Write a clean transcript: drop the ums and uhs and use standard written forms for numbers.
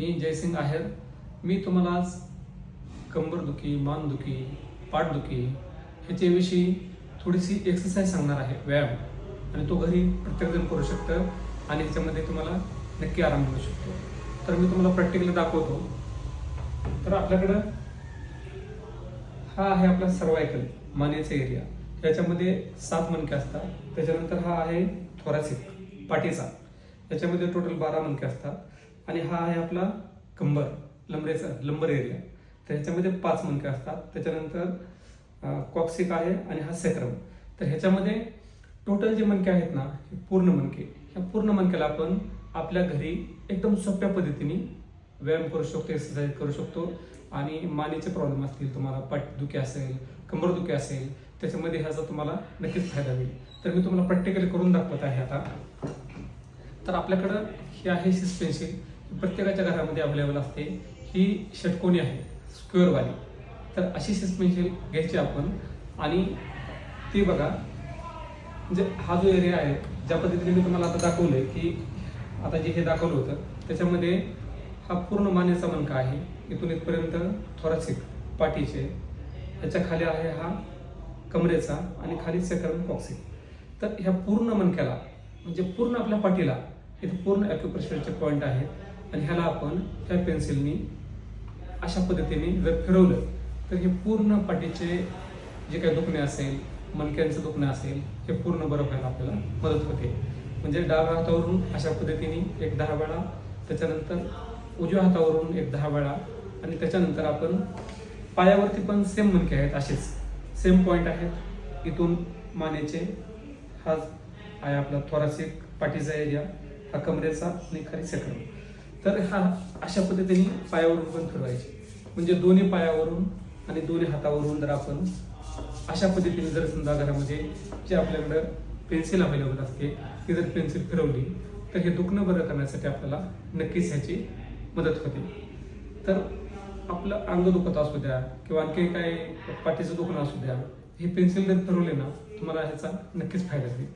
मी जयसिंग आहेर. मी तुम्हाला आज कंबरदुखी, मानदुखी, पाठदुखी ह्याच्याविषयी थोडीशी एक्सरसाइज सांगणार आहे, व्यायाम. आणि तो घरी प्रत्येकजण करू शकतं आणि ह्याच्यामध्ये तुम्हाला नक्की आराम मिळू शकतो. तर मी तुम्हाला प्रॅक्टिकली दाखवतो. तर आपल्याकडं हा आहे आपला सर्वायकल मानेचा एरिया. याच्यामध्ये 7 मणके असतात. त्याच्यानंतर हा आहे थोरॅसिक पाठीचा, याच्यामध्ये टोटल 12 मणके असतात. आणि हा आहे आपला कंबर लंबर एरिया, तर ह्याच्यामध्ये 5 मणके असतात. त्याच्यानंतर कॉक्सिक आहे आणि हा सेक्रम. तर ह्याच्यामध्ये टोटल जे मणके आहेत ना, हे पूर्ण मणके. ह्या पूर्ण मणक्याला आपण आपल्या घरी एकदम सोप्या पद्धतीने व्यायाम करू शकतो, एक्सरसाइज करू शकतो. आणि मानेचे प्रॉब्लेम असतील, तुम्हाला पाठदुखी असेल, कंबरदुखी असेल, त्याच्यामध्ये ह्याचा तुम्हाला नक्कीच फायदा होईल. तर मी तुम्हाला प्रॅक्टिकली करून दाखवत आहे आता. तर आपल्याकडं ही आहे सिस पेन्सिल, प्रत्येकाच्या घरामध्ये अवेलेबल असते. ही षटकोनी आहे, स्क्वेअरवाली. तर अशी सिस पेन्सिल घ्यायची आपण. आणि ती बघा, म्हणजे हा जो एरिया आहे, ज्या पद्धतीने मी तुम्हाला आता दाखवलंय, की आता जे हे दाखवलं होतं त्याच्यामध्ये हा पूर्ण मानेचा मणका आहे, इथून इथपर्यंत थोरॅसिक पाठीचे, ह्याच्या खाली आहे हा कमरेचा आणि खाली सेक्रम कॉक्सिक. तर ह्या पूर्ण मणक्याला म्हणजे पूर्ण आपल्या पाठीला इथे पूर्ण ॲक्युप्रेशरचे पॉईंट आहेत. आणि ह्याला आपण ह्या पेन्सिलनी अशा पद्धतीने जर फिरवलं तर हे पूर्ण पाठीचे जे काही दुखणे असेल, मणक्यांचं दुखणं असेल, हे पूर्ण बरं व्हायला आपल्याला मदत होते. म्हणजे डाव्या हातावरून अशा पद्धतीने एक 10 वेळा, त्याच्यानंतर उजव्या हातावरून एक 10 वेळा, आणि त्याच्यानंतर आपण पायावरती पण सेम मणके आहेत, असेच सेम पॉईंट आहेत. इथून मानेचे, हा आहे आपला थोरॅसिक पाठीचा एरिया, हा कमरेचा आणि खाली सेक्रम. तर हा अशा पद्धतीने पायावरून पण फिरवायचे. म्हणजे दोन्ही पायावरून आणि दोन्ही हातावरून जर आपण अशा पद्धतीने जर समजा घरामध्ये जे आपल्याकडं पेन्सिल अवेलेबल असते, ती जर पेन्सिल फिरवली तर हे दुखणं बरं करण्यासाठी आपल्याला नक्कीच ह्याची मदत होते. तर आपलं अंग दुखत असू द्या किंवा आणखी काही पाठीचं दुखणं असू द्या, ही पेन्सिल जर फिरवली ना, तुम्हाला ह्याचा नक्कीच फायदा होईल.